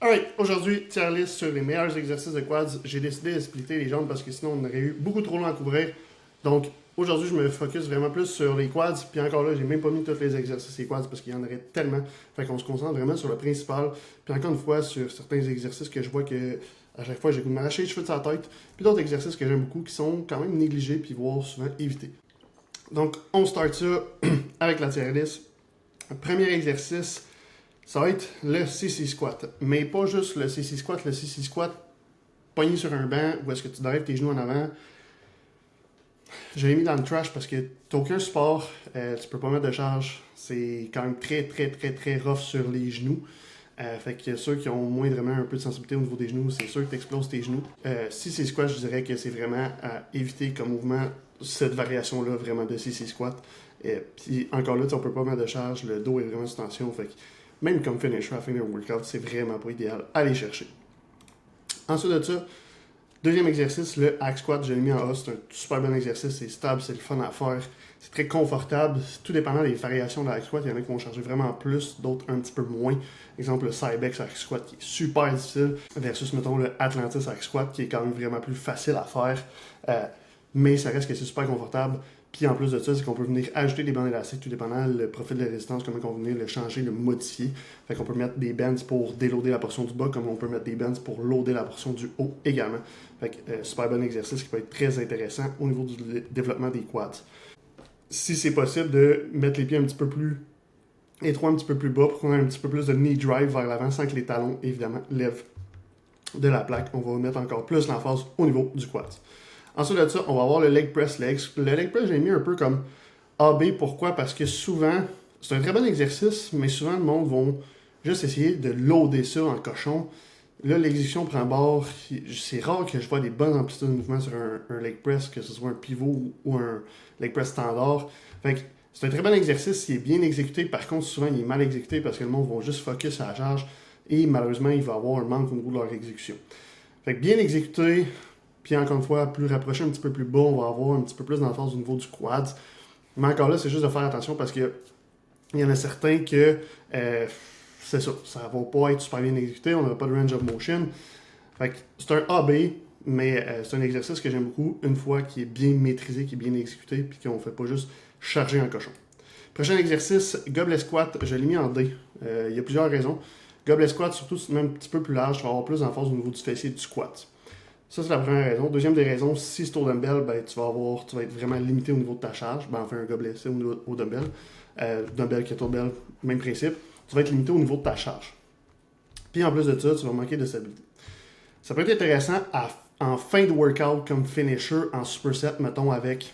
Alright, aujourd'hui, tier list sur les meilleurs exercices de quads. J'ai décidé de splitter les jambes parce que sinon on aurait eu beaucoup trop long à couvrir. Donc aujourd'hui, je me focus vraiment plus sur les quads. Puis encore là, j'ai même pas mis tous les exercices des quads parce qu'il y en aurait tellement. Fait qu'on se concentre vraiment sur le principal. Puis encore une fois, sur certains exercices que je vois que à chaque fois j'ai goût de m'arracher les cheveux de sa tête. Puis d'autres exercices que j'aime beaucoup qui sont quand même négligés puis voire souvent évités. Donc on start ça avec la tier list. Premier exercice. Ça va être le CC squat. Mais pas juste le CC squat. Le CC squat pogné sur un banc où est-ce que tu drives tes genoux en avant. Je l'ai mis dans le trash parce que t'as aucun support. Tu peux pas mettre de charge. C'est quand même très rough sur les genoux. Fait que ceux qui ont moindrement un peu de sensibilité au niveau des genoux, c'est sûr que tu exploses tes genoux. CC squat, je dirais que c'est vraiment à éviter comme mouvement cette variation-là vraiment de CC squat. Puis encore là, on peut pas mettre de charge. Le dos est vraiment sous tension. Fait que même comme finisher à fin d'un workout, c'est vraiment pas idéal à aller chercher. Ensuite de ça, deuxième exercice, le hack squat, je l'ai mis en A. C'est un super bon exercice, c'est stable, c'est le fun à faire, c'est très confortable. Tout dépendant des variations de hack squat, il y en a qui vont charger vraiment plus, d'autres un petit peu moins. Exemple, le Cybex hack squat qui est super difficile versus, mettons, le Atlantis hack squat qui est quand même vraiment plus facile à faire. Mais ça reste que c'est super confortable. Puis en plus de ça, c'est qu'on peut venir ajouter des bandes élastiques tout dépendant le profil de résistance, comment on va venir le changer, le modifier. Fait qu'on peut mettre des bands pour déloader la portion du bas, comme on peut mettre des bands pour loader la portion du haut également. Fait que super bon exercice qui peut être très intéressant au niveau du développement des quads. Si c'est possible de mettre les pieds un petit peu plus étroits, un petit peu plus bas, pour qu'on ait un petit peu plus de knee drive vers l'avant sans que les talons, évidemment, lèvent de la plaque. On va mettre encore plus l'emphase au niveau du quad. Ensuite de ça, on va avoir le leg press legs. Le leg press, j'ai mis un peu comme AB. Pourquoi? Parce que souvent, c'est un très bon exercice, mais souvent, le monde va juste essayer de loader ça en cochon. Là, l'exécution prend bord. C'est rare que je vois des bonnes amplitudes de mouvement sur un leg press, que ce soit un pivot ou un leg press standard. Fait que c'est un très bon exercice, il est bien exécuté. Par contre, souvent, il est mal exécuté parce que le monde va juste focus à la charge et malheureusement, il va avoir un manque au niveau de leur exécution. Fait que bien exécuté, puis encore une fois, plus rapproché un petit peu plus bas, on va avoir un petit peu plus d'emphase au niveau du quad. Mais encore là, c'est juste de faire attention parce que il y en a certains que c'est ça, ça va pas être super bien exécuté, on n'aura pas de range of motion. Fait que c'est un AB, mais c'est un exercice que j'aime beaucoup une fois qui est bien maîtrisé, qui est bien exécuté, puis qu'on fait pas juste charger un cochon. Prochain exercice, goblet squat, je l'ai mis en D. Il y a plusieurs raisons. Goblet squat, surtout si tu mets un petit peu plus large, tu vas avoir plus d'emphase au niveau du fessier du squat. Ça, c'est la première raison. Deuxième des raisons, si c'est au dumbbell, ben, tu vas être vraiment limité au niveau de ta charge. Ben, enfin, un gobelet, c'est au dumbbell. Dumbbell, kettlebell, même principe. Tu vas être limité au niveau de ta charge. Puis en plus de ça, tu vas manquer de stabilité. Ça peut être intéressant en fin de workout comme finisher en superset, mettons avec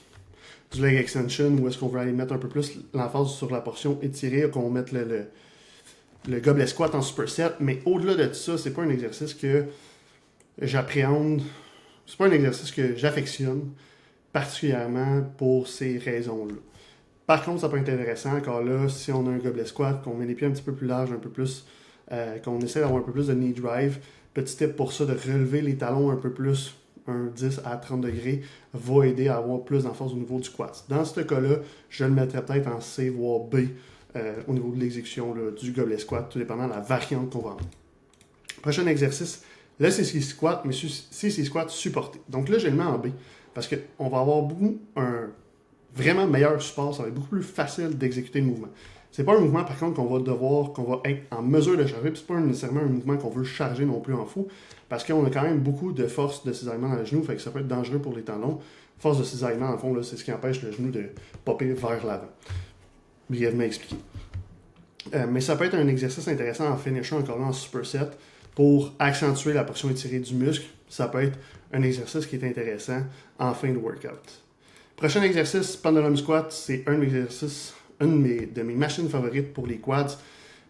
du leg extension, où est-ce qu'on veut aller mettre un peu plus l'emphase sur la portion étirée, qu'on mette le gobelet squat en superset. Mais au-delà de ça, c'est pas un exercice que j'appréhende, c'est pas un exercice que j'affectionne particulièrement pour ces raisons-là. Par contre, ça peut être intéressant, car là, si on a un gobelet squat, qu'on met les pieds un petit peu plus larges, un peu plus, qu'on essaie d'avoir un peu plus de knee drive, petit tip pour ça, de relever les talons un peu plus, un 10 à 30 degrés, va aider à avoir plus d'emphase au niveau du quad. Dans ce cas-là, je le mettrais peut-être en C, voire B, au niveau de l'exécution là, du gobelet squat, tout dépendant de la variante qu'on va avoir. Prochain exercice, le CC squat, mais CC squat supporté. Donc là, je le mets en B parce qu'on va avoir un vraiment meilleur support. Ça va être beaucoup plus facile d'exécuter le mouvement. C'est pas un mouvement, par contre, qu'on va être en mesure de charger. Puis c'est pas nécessairement un mouvement qu'on veut charger non plus en fou parce qu'on a quand même beaucoup de force de cisaillement dans le genou. Fait que ça peut être dangereux pour les tendons. Force de cisaillement, en fond, là, c'est ce qui empêche le genou de popper vers l'avant. Brièvement expliqué. Mais ça peut être un exercice intéressant en finisher encore là en superset pour accentuer la portion étirée du muscle. Ça peut être un exercice qui est intéressant en fin de workout. Prochain exercice, pendulum squat, c'est un exercice, de mes machines favorites pour les quads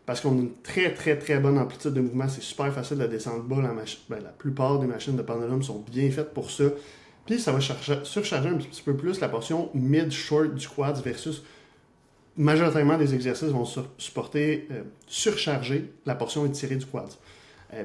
parce qu'on a une très bonne amplitude de mouvement. C'est super facile de descendre bas. La plupart des machines de pendulum sont bien faites pour ça. Puis ça va surcharger un petit peu plus la portion mid-short du quad versus majoritairement des exercices vont surcharger la portion étirée du quad.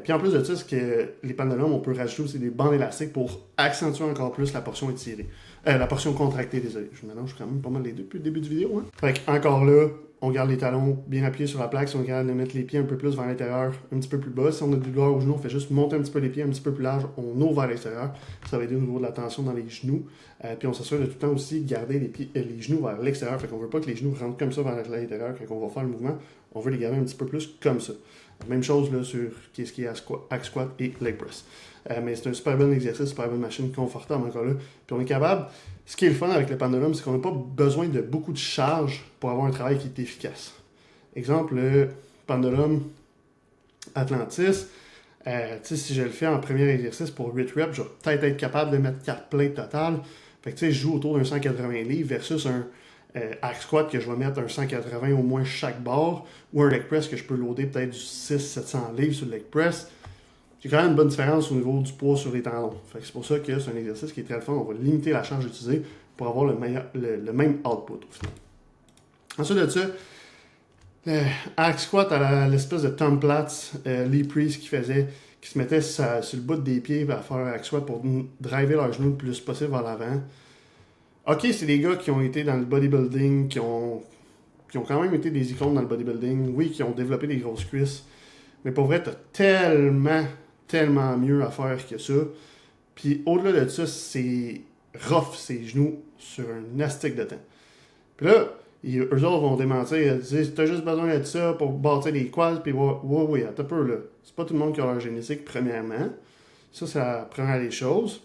Puis en plus de ça, c'est que les pendulums, on peut rajouter aussi des bandes élastiques pour accentuer encore plus la portion étirée. La portion contractée, désolé. Je mélange quand même pas mal les deux depuis le début du vidéo. Hein? Fait que encore là, on garde les talons bien appuyés sur la plaque. Si on regarde de mettre les pieds un peu plus vers l'intérieur, un petit peu plus bas. Si on a du doigt au genou, on fait juste monter un petit peu les pieds un petit peu plus large, on ouvre vers l'extérieur. Ça va aider au niveau de la tension dans les genoux. Puis on s'assure de tout le temps aussi garder les genoux vers l'extérieur. Fait qu'on veut pas que les genoux rentrent comme ça vers l'intérieur quand on va faire le mouvement. On veut les garder un petit peu plus comme ça. Même chose là, sur ce qui est hack squat et leg press. Mais c'est un super bon exercice, super bonne machine, confortable encore là. Puis on est capable. Ce qui est le fun avec le pendulum, c'est qu'on n'a pas besoin de beaucoup de charge pour avoir un travail qui est efficace. Exemple, le pendulum Atlantis. Si je le fais en premier exercice pour 8 reps, je vais peut-être être capable de mettre 4 plates totales. Fait que je joue autour d'un 180 livres versus un hack squat que je vais mettre un 180 au moins chaque barre, ou un leg press que je peux loader peut-être du 600-700 livres sur le leg press. J'ai quand même une bonne différence au niveau du poids sur les tendons. Fait que c'est pour ça que c'est un exercice qui est très fun. On va limiter la charge utilisée pour avoir le même output au final. Ensuite de ça, le hack squat à l'espèce de Tom Platz, Lee Priest qui se mettait sur le bout des pieds à faire un hack squat pour driver leurs genoux le plus possible vers l'avant. Ok, c'est des gars qui ont été dans le bodybuilding, qui ont quand même été des icônes dans le bodybuilding, oui, qui ont développé des grosses cuisses, mais pour vrai, t'as tellement mieux à faire que ça. Puis au-delà de ça, c'est rough ses genoux sur un astic de temps. Puis là, eux autres vont démentir, ils disent t'as juste besoin de ça pour bâtir les quads, puis oui, attends un peu là. C'est pas tout le monde qui a leur génétique, premièrement. Ça, c'est la première des choses.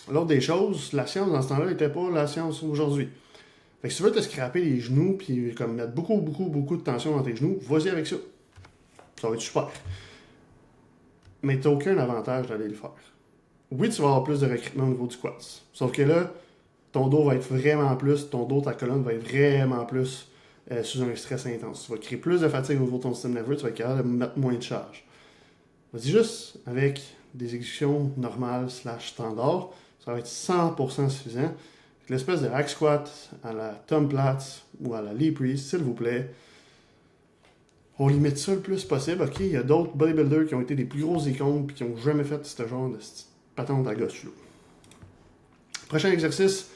L'autre des choses, la science dans ce temps-là n'était pas la science aujourd'hui. Fait que si tu veux te scraper les genoux, puis comme mettre beaucoup de tension dans tes genoux, vas-y avec ça. Ça va être super. Mais tu n'as aucun avantage d'aller le faire. Oui, tu vas avoir plus de recrutement au niveau du quads. Sauf que là, ton dos va être vraiment plus, ton dos, ta colonne va être vraiment plus sous un stress intense. Tu vas créer plus de fatigue au niveau de ton système nerveux, tu vas être capable de mettre moins de charge. Vas-y juste avec des exécutions normales / standards, ça va être 100% suffisant. L'espèce de hack squat à la Tom Platz ou à la Lee Priest, s'il vous plaît, on limite ça le plus possible. Ok, il y a d'autres bodybuilders qui ont été des plus gros icônes et qui n'ont jamais fait ce genre de patente à gosse là. Prochain exercice,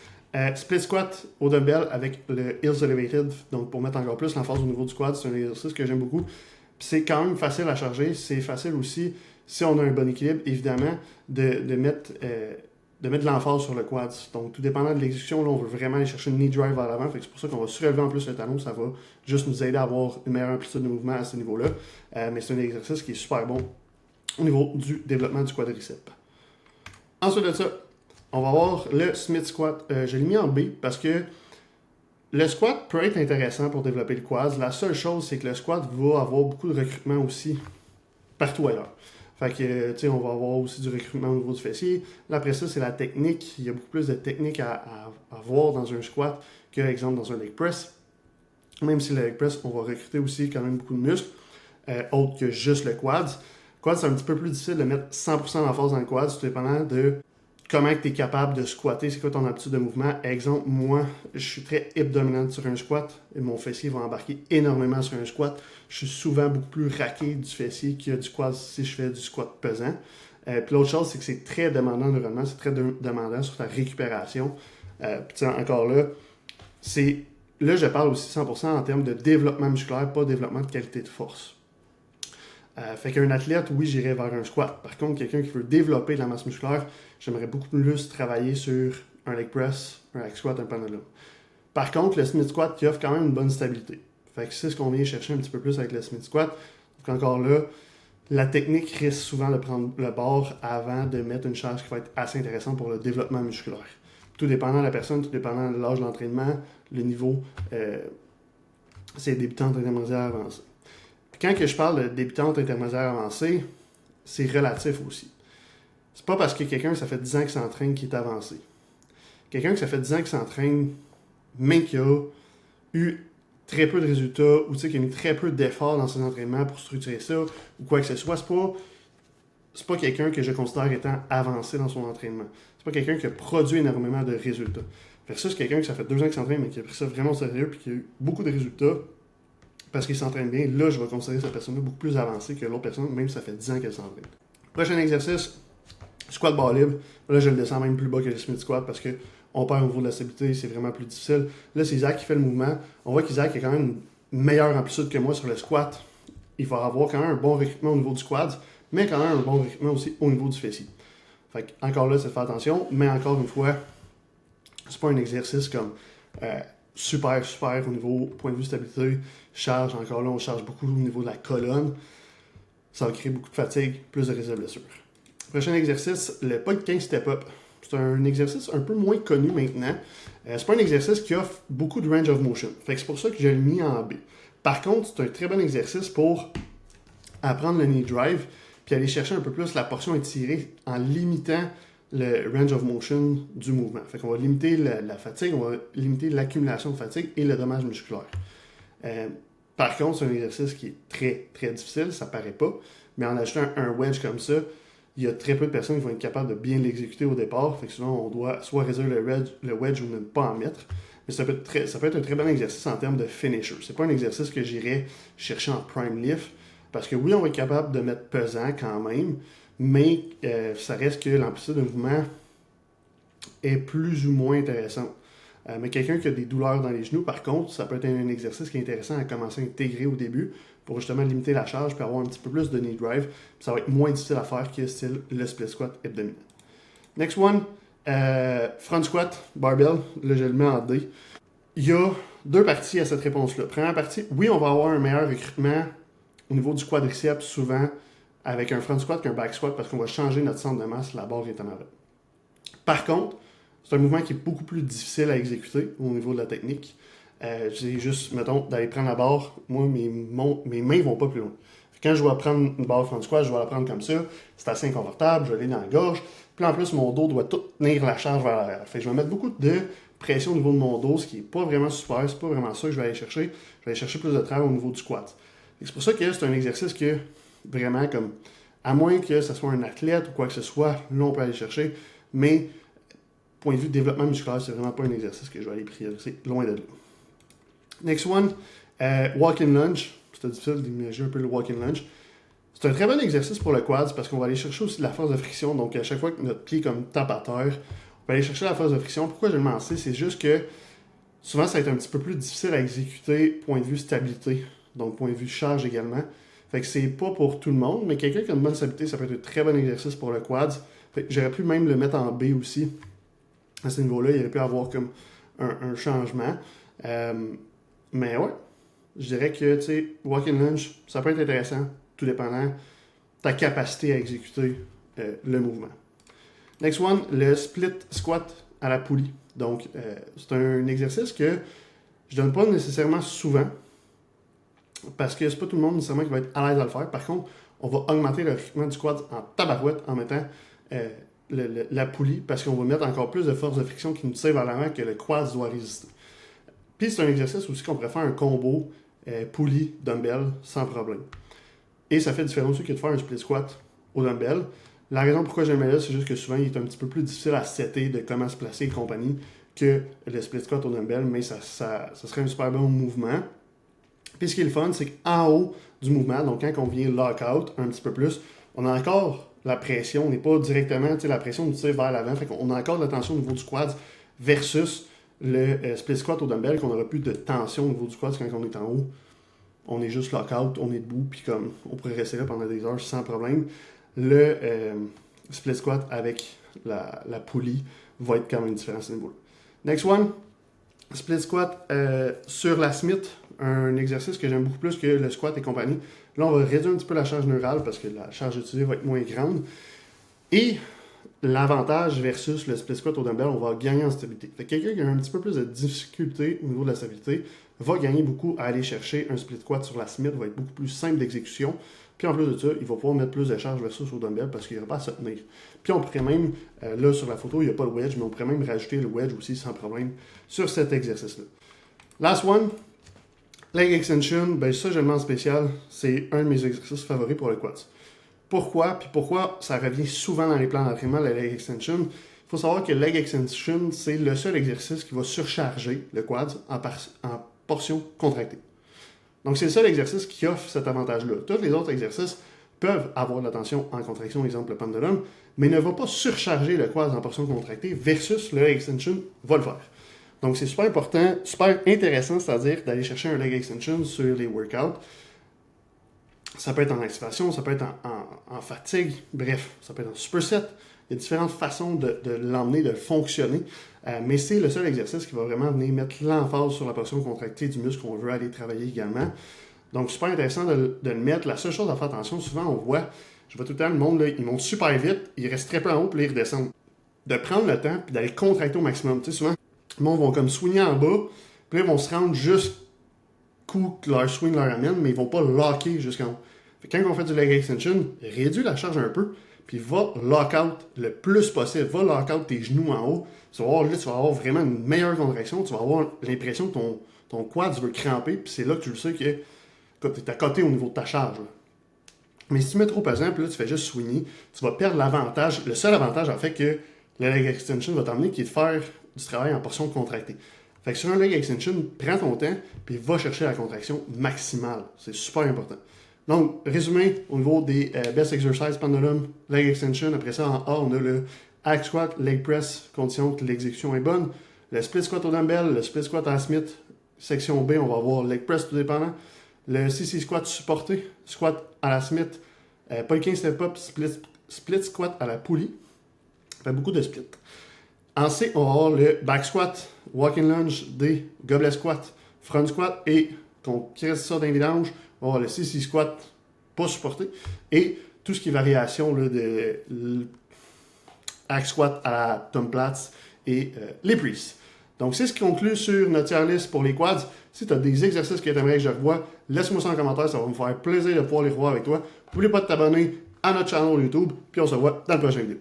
split squat au dumbbell avec le heels elevated. Donc pour mettre encore plus l'emphase au niveau du quad, c'est un exercice que j'aime beaucoup. Puis c'est quand même facile à charger. C'est facile aussi, si on a un bon équilibre, évidemment, de mettre de l'emphase sur le quad. Donc, tout dépendant de l'exécution, là, on veut vraiment aller chercher une knee drive vers l'avant. C'est pour ça qu'on va surélever en plus le talon. Ça va juste nous aider à avoir une meilleure amplitude de mouvement à ce niveau-là. Mais c'est un exercice qui est super bon au niveau du développement du quadriceps. Ensuite de ça, on va avoir le Smith squat. Je l'ai mis en B parce que le squat peut être intéressant pour développer le quad. La seule chose, c'est que le squat va avoir beaucoup de recrutement aussi partout ailleurs. Fait que, tu sais, on va avoir aussi du recrutement au niveau du fessier. Là, après ça, c'est la technique. Il y a beaucoup plus de techniques à voir dans un squat que, exemple, dans un leg press. Même si le leg press, on va recruter aussi quand même beaucoup de muscles, autres que juste le quad. Le quad, c'est un petit peu plus difficile de mettre 100% d'emphase dans le quad, tout dépendant de comment tu es capable de squatter, c'est quoi ton habitude de mouvement. Exemple, moi, je suis très hip dominante sur un squat et mon fessier va embarquer énormément sur un squat. Je suis souvent beaucoup plus raqué du fessier qu'il y a du quad si je fais du squat pesant. Puis l'autre chose, c'est que c'est très demandant neuralement, c'est très demandant sur ta récupération. Puis encore là, là, je parle aussi 100% en termes de développement musculaire, pas développement de qualité de force. Fait qu'un athlète, oui, j'irais vers un squat. Par contre, quelqu'un qui veut développer de la masse musculaire, j'aimerais beaucoup plus travailler sur un leg press, un hack squat, un pendulum. Par contre, le Smith squat qui offre quand même une bonne stabilité. Fait que c'est ce qu'on vient chercher un petit peu plus avec le Smith squat. Donc encore là, la technique risque souvent de prendre le bord avant de mettre une charge qui va être assez intéressante pour le développement musculaire. Tout dépendant de la personne, tout dépendant de l'âge de l'entraînement, le niveau, c'est débutant, intermédiaire, avancé. Quand que je parle de débutante intermédiaire avancée, c'est relatif aussi. C'est pas parce que quelqu'un, ça fait 10 ans qu'il s'entraîne qu'il est avancé. Quelqu'un que ça fait 10 ans qu'il s'entraîne, mais qui a eu très peu de résultats, ou qui a mis très peu d'efforts dans ses entraînements pour structurer ça, ou quoi que ce soit, c'est pas quelqu'un que je considère étant avancé dans son entraînement. C'est pas quelqu'un qui a produit énormément de résultats. Versus quelqu'un que ça fait 2 ans qu'il s'entraîne, mais qui a pris ça vraiment au sérieux, puis qui a eu beaucoup de résultats, parce qu'il s'entraîne bien, là, je vais considérer cette personne-là beaucoup plus avancée que l'autre personne, même si ça fait 10 ans qu'elle s'entraîne. Prochain exercice, squat barre libre. Là, je le descends même plus bas que le Smith squat parce qu'on perd au niveau de la stabilité, c'est vraiment plus difficile. Là, c'est Isaac qui fait le mouvement. On voit qu'Isaac a quand même meilleure amplitude que moi sur le squat, il va avoir quand même un bon recrutement au niveau du quad, mais quand même un bon recrutement aussi au niveau du fessier. Fait que, encore là, c'est de faire attention, mais encore une fois, c'est pas un exercice comme super au niveau point de vue stabilité, charge, encore là, on charge beaucoup au niveau de la colonne, ça va créer beaucoup de fatigue, plus de risque de blessure. Prochain exercice, le Pod 15 Step Up. C'est un exercice un peu moins connu maintenant. C'est pas un exercice qui offre beaucoup de range of motion. Fait que c'est pour ça que je l'ai mis en B. Par contre, c'est un très bon exercice pour apprendre le knee drive puis aller chercher un peu plus la portion étirée en limitant le range of motion du mouvement. Fait qu'on va limiter la fatigue, on va limiter l'accumulation de fatigue et le dommage musculaire. Par contre, c'est un exercice qui est très, très difficile, ça paraît pas, mais en ajoutant un wedge comme ça, il y a très peu de personnes qui vont être capables de bien l'exécuter au départ. Fait que souvent, on doit soit réduire le wedge ou ne pas en mettre. Mais ça peut être un très bon exercice en termes de finisher. C'est pas un exercice que j'irais chercher en prime lift. Parce que oui, on va être capable de mettre pesant quand même, mais ça reste que l'amplitude de mouvement est plus ou moins intéressante. Mais quelqu'un qui a des douleurs dans les genoux, par contre, ça peut être un exercice qui est intéressant à commencer à intégrer au début pour justement limiter la charge et avoir un petit peu plus de knee drive. Puis ça va être moins difficile à faire que style le split squat abdominal. Next one, front squat, barbell. Là, je le mets en D. Il y a deux parties à cette réponse-là. Première partie, oui, on va avoir un meilleur recrutement au niveau du quadriceps souvent avec un front squat qu'un back squat parce qu'on va changer notre centre de masse, la barre est en avant. Par contre, c'est un mouvement qui est beaucoup plus difficile à exécuter au niveau de la technique. C'est juste, mettons, d'aller prendre la barre, moi, mes mains vont pas plus loin. Quand je vais prendre une barre front squat, je vais la prendre comme ça, c'est assez inconfortable, je vais aller dans la gorge, puis en plus, mon dos doit tout tenir la charge vers l'arrière. Fait que je vais mettre beaucoup de pression au niveau de mon dos, ce qui n'est pas vraiment super, c'est pas vraiment ça que je vais aller chercher. Je vais aller chercher plus de travail au niveau du squat. C'est pour ça que c'est un exercice que, vraiment, comme, à moins que ce soit un athlète ou quoi que ce soit, là, on peut aller chercher, mais point de vue de développement musculaire, c'est vraiment pas un exercice que je vais aller prioriser, loin de là. Next one, walk-in lunge. C'était difficile d'imaginer un peu le walk-in lunge. C'est un très bon exercice pour le quad parce qu'on va aller chercher aussi de la force de friction. Donc, à chaque fois que notre pied comme tape à terre, on va aller chercher la force de friction. Pourquoi je le mets en C? C'est juste que souvent, ça va être un petit peu plus difficile à exécuter point de vue stabilité. Donc, point de vue charge également. Fait que c'est pas pour tout le monde, mais quelqu'un qui a une bonne stabilité, ça peut être un très bon exercice pour le quad. Fait que j'aurais pu même le mettre en B aussi. À ce niveau-là, il aurait pu avoir comme un changement. Mais ouais, je dirais que, tu sais, walk-in lunge, ça peut être intéressant, tout dépendant de ta capacité à exécuter le mouvement. Next one, le split squat à la poulie. Donc, c'est un exercice que je donne pas nécessairement souvent, parce que c'est pas tout le monde nécessairement qui va être à l'aise à le faire. Par contre, on va augmenter le recrutement du quad en tabarouette en mettant la poulie, parce qu'on va mettre encore plus de force de friction qui nous tire vers l'avant que le quad doit résister. Puis c'est un exercice aussi qu'on pourrait faire un combo poulie dumbbell sans problème. Et ça fait différent aussi que de faire un split squat au dumbbell. La raison pourquoi j'aime là, c'est juste que souvent il est un petit peu plus difficile à setter de comment se placer et compagnie que le split squat au dumbbell, mais ça serait un super bon mouvement. Puis ce qui est le fun, c'est qu'en haut du mouvement, donc quand on vient lock out un petit peu plus, on a encore la pression, on n'est pas directement, la pression nous tire vers l'avant, fait qu'on a encore de la tension au niveau du quad versus le split squat au dumbbell, qu'on n'aura plus de tension au niveau du quad quand on est en haut. On est juste lock-out, on est debout, puis comme on pourrait rester là pendant des heures sans problème. Le split squat avec la poulie va être quand même différent à ce niveau-là. Next one, split squat sur la Smith, un exercice que j'aime beaucoup plus que le squat et compagnie. Là, on va réduire un petit peu la charge neurale parce que la charge utilisée va être moins grande. Et l'avantage versus le split squat au dumbbell, on va gagner en stabilité. Fait que quelqu'un qui a un petit peu plus de difficulté au niveau de la stabilité va gagner beaucoup à aller chercher un split squat sur la Smith, va être beaucoup plus simple d'exécution. Puis en plus de ça, il va pouvoir mettre plus de charge versus au dumbbell parce qu'il n'y aura pas à se tenir. Puis on pourrait même, là sur la photo, il n'y a pas de wedge, mais on pourrait même rajouter le wedge aussi sans problème sur cet exercice-là. Last one, leg extension, ben ça je le mets en spécial, c'est un de mes exercices favoris pour le quads. Pourquoi? Puis pourquoi ça revient souvent dans les plans d'entraînement, la leg extension? Il faut savoir que le leg extension, c'est le seul exercice qui va surcharger le quad en portion contractée. Donc, c'est le seul exercice qui offre cet avantage-là. Tous les autres exercices peuvent avoir de la tension en contraction, exemple le pendulum, mais ne va pas surcharger le quad en portion contractée versus le leg extension va le faire. Donc, c'est super important, super intéressant, c'est-à-dire d'aller chercher un leg extension sur les workouts. Ça peut être en activation, ça peut être en fatigue, bref, ça peut être en superset. Il y a différentes façons de l'emmener, de fonctionner, mais c'est le seul exercice qui va vraiment venir mettre l'emphase sur la portion contractée du muscle qu'on veut aller travailler également. Donc, super intéressant de le mettre. La seule chose à faire attention, souvent on voit, je vois tout le temps le monde, là, il monte super vite, il reste très peu en haut, puis là, il redescend. De prendre le temps, puis d'aller contracter au maximum. Tu sais, souvent, le monde vont comme swinger en bas, puis là, ils vont se rendre jusqu'où que leur swing leur amène, mais ils vont pas locker jusqu'en haut. Fait que quand on fait du leg extension, réduis la charge un peu, puis va lock out le plus possible. Va lock out tes genoux en haut. Tu vas voir, là, tu vas avoir vraiment une meilleure contraction. Tu vas avoir l'impression que ton quad veut cramper, puis c'est là que tu le sais que tu es à côté au niveau de ta charge. Là. Mais si tu mets trop pesant, puis là, tu fais juste swinger, tu vas perdre l'avantage. Le seul avantage, en fait, que le leg extension va t'emmener, qui est de faire du travail en portion contractée. Fait que sur un leg extension, prends ton temps, puis va chercher la contraction maximale. C'est super important. Donc, résumé, au niveau des best exercise pendulum, leg extension. Après ça, en A, on a le hack squat, leg press, condition que l'exécution est bonne. Le split squat au dumbbell, le split squat à Smith, section B, on va avoir leg press tout dépendant. Le CC squat supporté, squat à la Smith, pas le 15 step up, split squat à la poulie. Ça fait beaucoup de split. En C, on va avoir le back squat, walking lunge, D, goblet squat, front squat et qu'on crisse ça dans les vidanges, on va avoir le CC squat pas supporté et tout ce qui est variation là, de hack squat à la Tom Platz et les press. Donc, c'est ce qui conclut sur notre tier list pour les quads. Si tu as des exercices que tu aimerais que je revoie, laisse-moi ça en commentaire, ça va me faire plaisir de pouvoir les revoir avec toi. N'oublie pas de t'abonner à notre channel YouTube, puis on se voit dans le prochain vidéo.